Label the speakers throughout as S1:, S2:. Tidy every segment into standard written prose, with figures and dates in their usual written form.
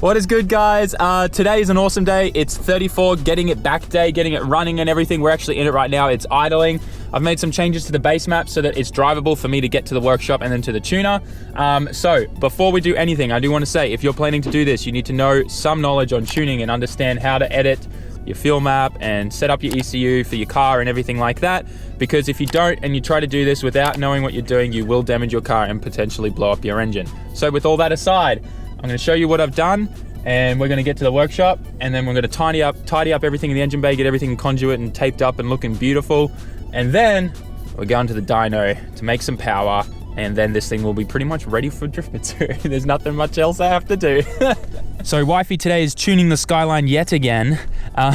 S1: What is good, guys? Today is an awesome day. It's 34, getting it back day, getting it running and everything. We're actually in it right now. It's idling. I've made some changes to the base map so that it's drivable for me to get to the workshop and then to the tuner. So before we do anything, I do want to say, if you're planning to do this, you need to know some knowledge on tuning and understand how to edit your fuel map and set up your ECU for your car and everything like that. Because if you don't and you try to do this without knowing what you're doing, you will damage your car and potentially blow up your engine. So with all that aside, I'm going to show you what I've done, and we're going to get to the workshop, and then we're going to tidy up everything in the engine bay, get everything in conduit and taped up and looking beautiful. And then we're going to the dyno to make some power, and then this thing will be pretty much ready for Driftmitsu. There's nothing much else I have to do. So wifey today is tuning the Skyline yet again. So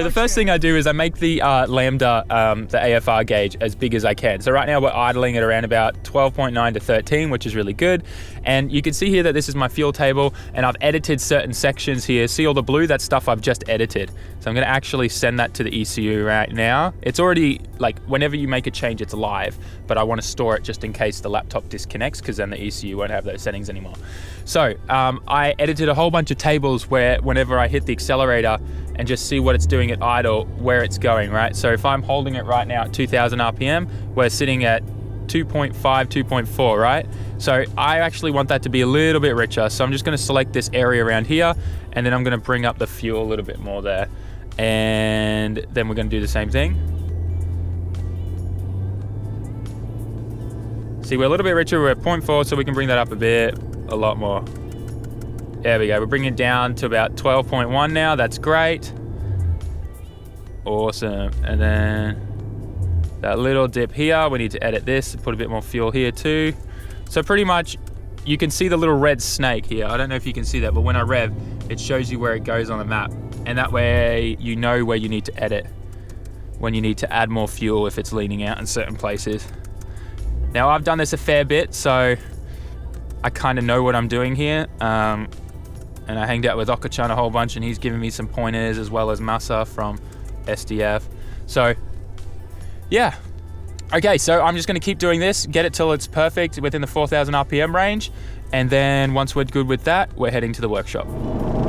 S1: the first thing I do is I make the lambda, the AFR gauge, as big as I can. So right now we're idling at around about 12.9 to 13, which is really good. And you can see here that this is my fuel table, and I've edited certain sections here. See all the blue? That's stuff I've just edited. So I'm gonna actually send that to the ECU right now. It's already, like, whenever you make a change, it's live, but I wanna store it just in case the laptop disconnects, because then the ECU won't have those settings anymore. So I edited a whole bunch of tables where whenever I hit the accelerator and just see what it's doing at idle, where it's going, right? So if I'm holding it right now at 2000 RPM, we're sitting at 2.5, 2.4, right? So I actually want that to be a little bit richer. So I'm just gonna select this area around here, and then I'm gonna bring up the fuel a little bit more there. And then we're gonna do the same thing. See, we're a little bit richer, we're at 0.4, so we can bring that up a bit, a lot more. There we go, we're bringing it down to about 12.1 now, that's great. Awesome, and then that little dip here, we need to edit this, put a bit more fuel here too. So pretty much, you can see the little red snake here. I don't know if you can see that, but when I rev, it shows you where it goes on the map. And that way, you know where you need to edit, when you need to add more fuel if it's leaning out in certain places. Now I've done this a fair bit, so I kind of know what I'm doing here. And I hanged out with Oka-chan a whole bunch, and he's giving me some pointers, as well as Masa from SDF. So yeah. Okay, so I'm just gonna keep doing this, get it till it's perfect within the 4000 RPM range. And then once we're good with that, we're heading to the workshop.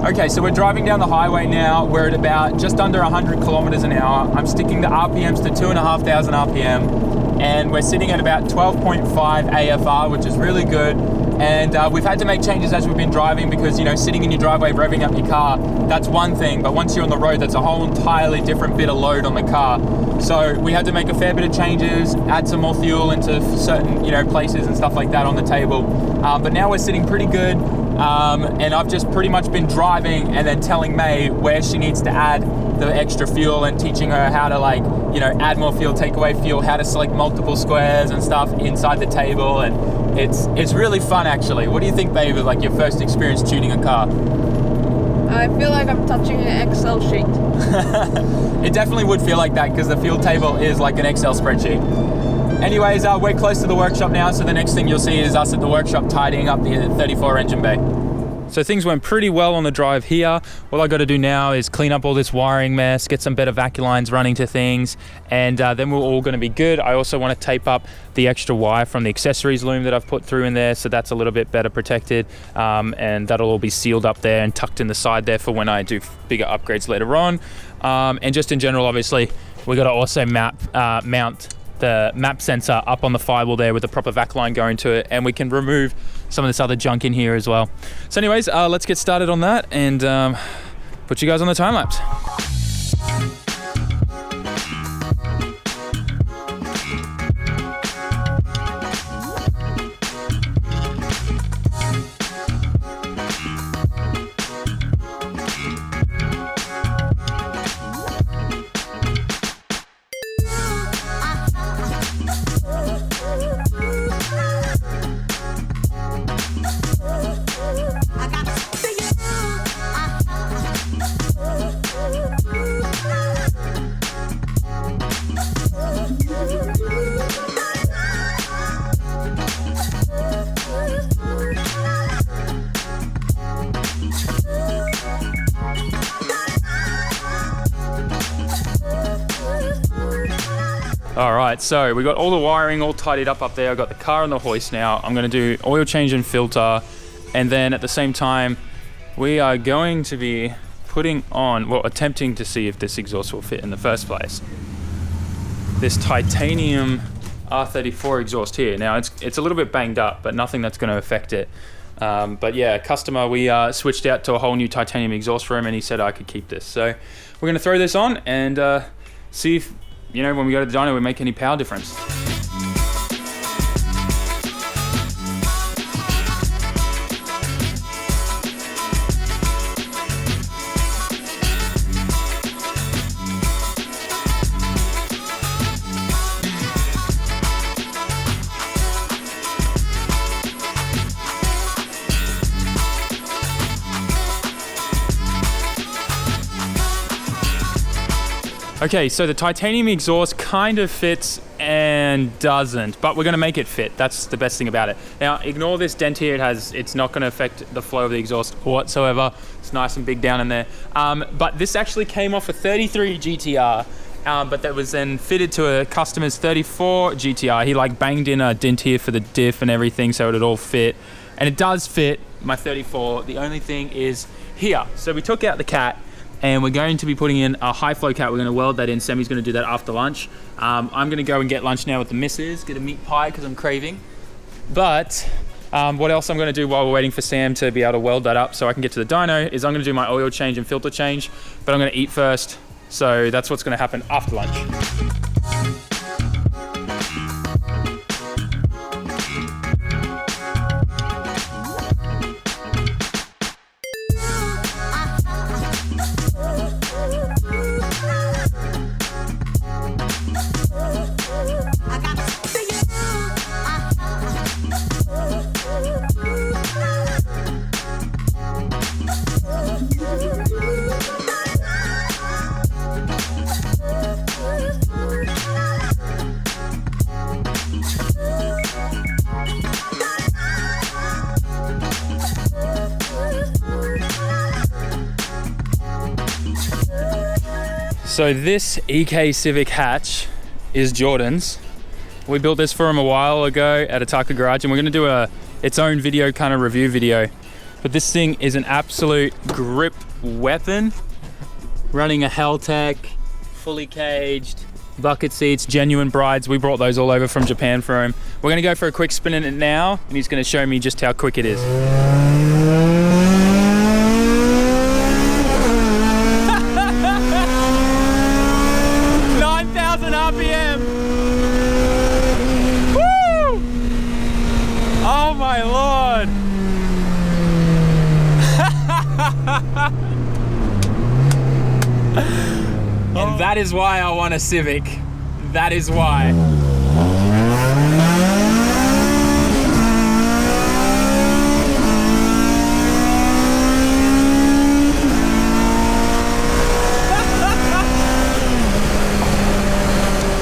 S1: Okay, so we're driving down the highway now. We're at about just under 100 kilometers an hour. I'm sticking the RPMs to 2,500 RPM, and we're sitting at about 12.5 AFR, which is really good. And we've had to make changes as we've been driving, because, you know, sitting in your driveway revving up your car, that's one thing, but once you're on the road, that's a whole entirely different bit of load on the car. So we had to make a fair bit of changes, add some more fuel into certain, you know, places and stuff like that on the table. But now we're sitting pretty good. And I've just pretty much been driving and then telling May where she needs to add the extra fuel, and teaching her how to, like, you know, add more fuel, take away fuel, how to select multiple squares and stuff inside the table. And it's really fun, actually. What do you think, babe, of like your first experience tuning a car?
S2: I feel like I'm touching an Excel sheet.
S1: It definitely would feel like that, because the fuel table is like an Excel spreadsheet. Anyways, we're close to the workshop now, so the next thing you'll see is us at the workshop tidying up the 34 engine bay. So things went pretty well on the drive here. All I got to do now is clean up all this wiring mess, get some better vacuum lines running to things, and then we're all going to be good. I also want to tape up the extra wire from the accessories loom that I've put through in there, so that's a little bit better protected, and that'll all be sealed up there and tucked in the side there for when I do bigger upgrades later on. And just in general, obviously, we got to also mount the map sensor up on the firewall there with a proper vac line going to it, and we can remove some of this other junk in here as well. So anyways, let's get started on that and put you guys on the time lapse. All right, so we got all the wiring all tidied up there. I've got the car on the hoist now. I'm gonna do oil change and filter, And then at the same time, we are going to be putting on, well, attempting to see if this exhaust will fit in the first place. This titanium R34 exhaust here. Now it's a little bit banged up, but nothing that's going to affect it. But yeah, customer, we switched out to a whole new titanium exhaust for him, and he said I could keep this. So we're going to throw this on and see if, you know, when we go to the dyno, we make any power difference. Okay, so the titanium exhaust kind of fits and doesn't, but we're gonna make it fit. That's the best thing about it. Now, ignore this dent here. It's not gonna affect the flow of the exhaust whatsoever. It's nice and big down in there. But this actually came off a 33 GTR, but that was then fitted to a customer's 34 GTR. He like banged in a dent here for the diff and everything, so it'd all fit. And it does fit my 34. The only thing is here. So we took out the cat, and we're going to be putting in a high flow cat. We're gonna weld that in. Sammy's gonna do that after lunch. I'm gonna go and get lunch now with the missus, get a meat pie because I'm craving. But what else I'm gonna do while we're waiting for Sam to be able to weld that up so I can get to the dyno is I'm gonna do my oil change and filter change, but I'm gonna eat first. So that's what's gonna happen after lunch. So this EK Civic hatch is Jordan's. We built this for him a while ago at Ataka Garage, and we're gonna do its own video, kind of review video. But this thing is an absolute grip weapon. Running a Helltech, fully caged, bucket seats, genuine brides. We brought those all over from Japan for him. We're gonna go for a quick spin in it now, and he's gonna show me just how quick it is. 9,000 RPM. Woo! Oh my Lord. And that is why I want a Civic. That is why.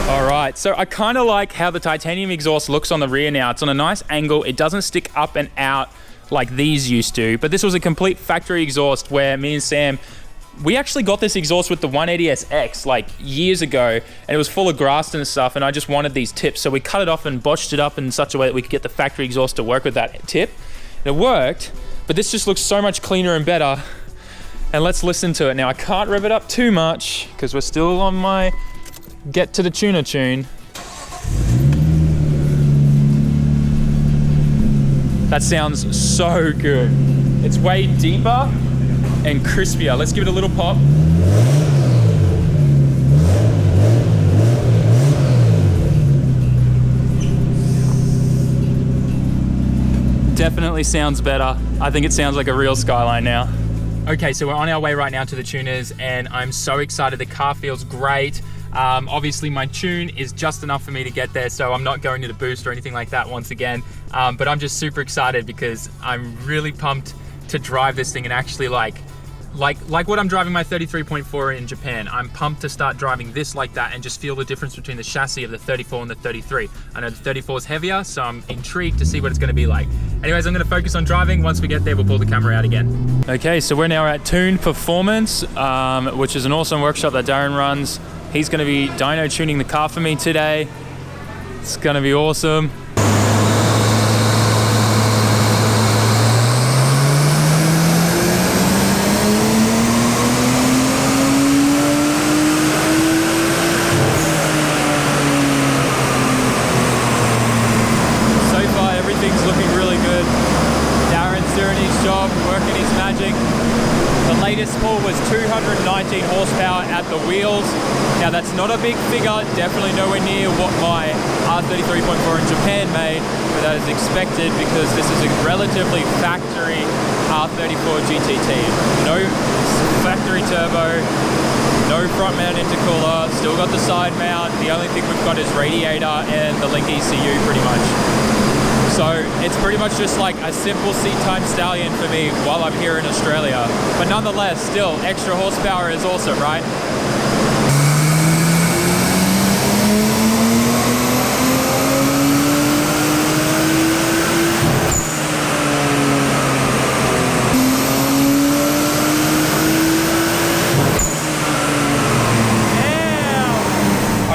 S1: Alright, so I kind of like how the titanium exhaust looks on the rear now. It's on a nice angle. It doesn't stick up and out like these used to, but this was a complete factory exhaust where me and Sam, we actually got this exhaust with the 180SX like years ago, and it was full of grass and stuff, and I just wanted these tips, so we cut it off and botched it up in such a way that we could get the factory exhaust to work with that tip. It worked, but this just looks so much cleaner and better. And let's listen to it. Now I can't rev it up too much because we're still on my get to the tuner tune. That sounds so good. It's way deeper and crispier. Let's give it a little pop. Definitely sounds better. I think it sounds like a real Skyline now. Okay, so we're on our way right now to the tuners, and I'm so excited. The car feels great. Obviously my tune is just enough for me to get there, so I'm not going to the boost or anything like that once again. But I'm just super excited because I'm really pumped to drive this thing and actually like what I'm driving my 33.4 in Japan. I'm pumped to start driving this like that and just feel the difference between the chassis of the 34 and the 33. I know the 34 is heavier, so I'm intrigued to see what it's gonna be like. Anyways, I'm gonna focus on driving. Once we get there, we'll pull the camera out again. Okay, so we're now at Tune Performance, which is an awesome workshop that Darren runs. He's gonna be dyno tuning the car for me today. It's gonna be awesome. this pull was 219 horsepower at the wheels. Now that's not a big figure, definitely nowhere near what my R33.4 in Japan made, but that is expected because this is a relatively factory R34 GTT. No factory turbo, no front mount intercooler, still got the side mount. The only thing we've got is radiator and the link ECU pretty much. So it's pretty much just like a simple seat time stallion for me while I'm here in Australia. But nonetheless, still extra horsepower is awesome, right?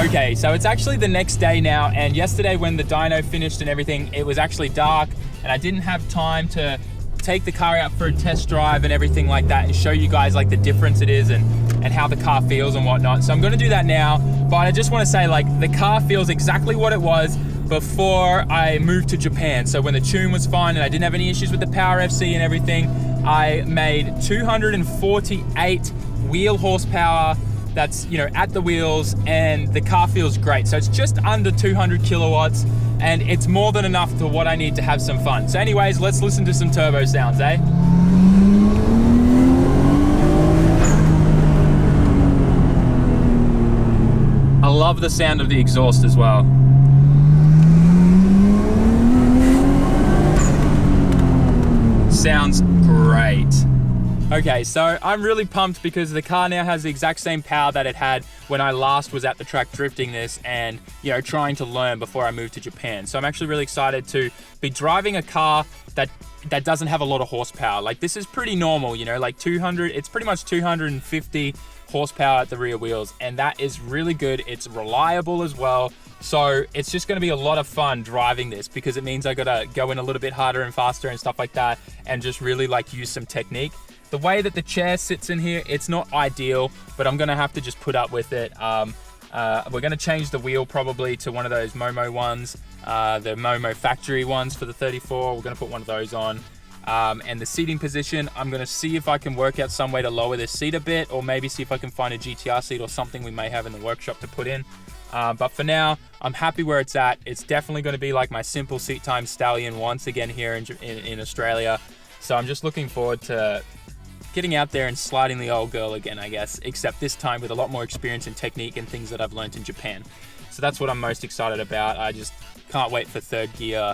S1: Okay, so it's actually the next day now, and yesterday when the dyno finished and everything, it was actually dark and I didn't have time to take the car out for a test drive and everything like that and show you guys like the difference it is and how the car feels and whatnot. So I'm gonna do that now, but I just wanna say like the car feels exactly what it was before I moved to Japan. So when the tune was fine and I didn't have any issues with the power FC and everything, I made 248 wheel horsepower. That's, you know, at the wheels, and the car feels great. So it's just under 200 kilowatts and it's more than enough to what I need to have some fun. So anyways, let's listen to some turbo sounds, eh? I love the sound of the exhaust as well. Sounds great. Okay, so I'm really pumped because the car now has the exact same power that it had when I last was at the track drifting this and, you know, trying to learn before I moved to Japan. So I'm actually really excited to be driving a car that doesn't have a lot of horsepower. Like this is pretty normal, you know, like 200, it's pretty much 250 horsepower at the rear wheels, and that is really good. It's reliable as well. So it's just gonna be a lot of fun driving this because it means I gotta go in a little bit harder and faster and stuff like that and just really like use some technique. The way that the chair sits in here, it's not ideal, but I'm gonna have to just put up with it. We're gonna change the wheel probably to one of those Momo ones, the Momo factory ones for the 34. We're gonna put one of those on. And the seating position, I'm gonna see if I can work out some way to lower this seat a bit, or maybe see if I can find a GTR seat or something we may have in the workshop to put in. But for now, I'm happy where it's at. It's definitely gonna be like my simple seat time stallion once again here in Australia. So I'm just looking forward to getting out there and sliding the old girl again, I guess, except this time with a lot more experience and technique and things that I've learned in Japan. So that's what I'm most excited about. I just can't wait for third gear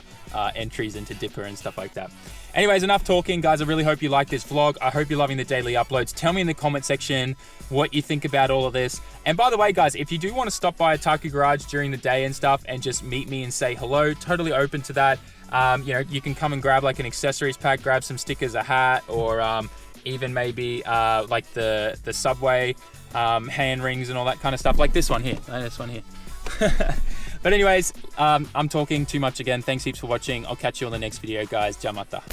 S1: entries into Dipper and stuff like that. Anyways, enough talking, guys. I really hope you like this vlog. I hope you're loving the daily uploads. Tell me in the comment section what you think about all of this. And by the way, guys, if you do want to stop by Aoba-Ku Garage during the day and stuff and just meet me and say hello, totally open to that. You know, you can come and grab like an accessories pack, grab some stickers, a hat, or even maybe like the Subway hand rings and all that kind of stuff, like this one here. This one here. But anyways, I'm talking too much again. Thanks heaps for watching. I'll catch you on the next video, guys. Ja mata.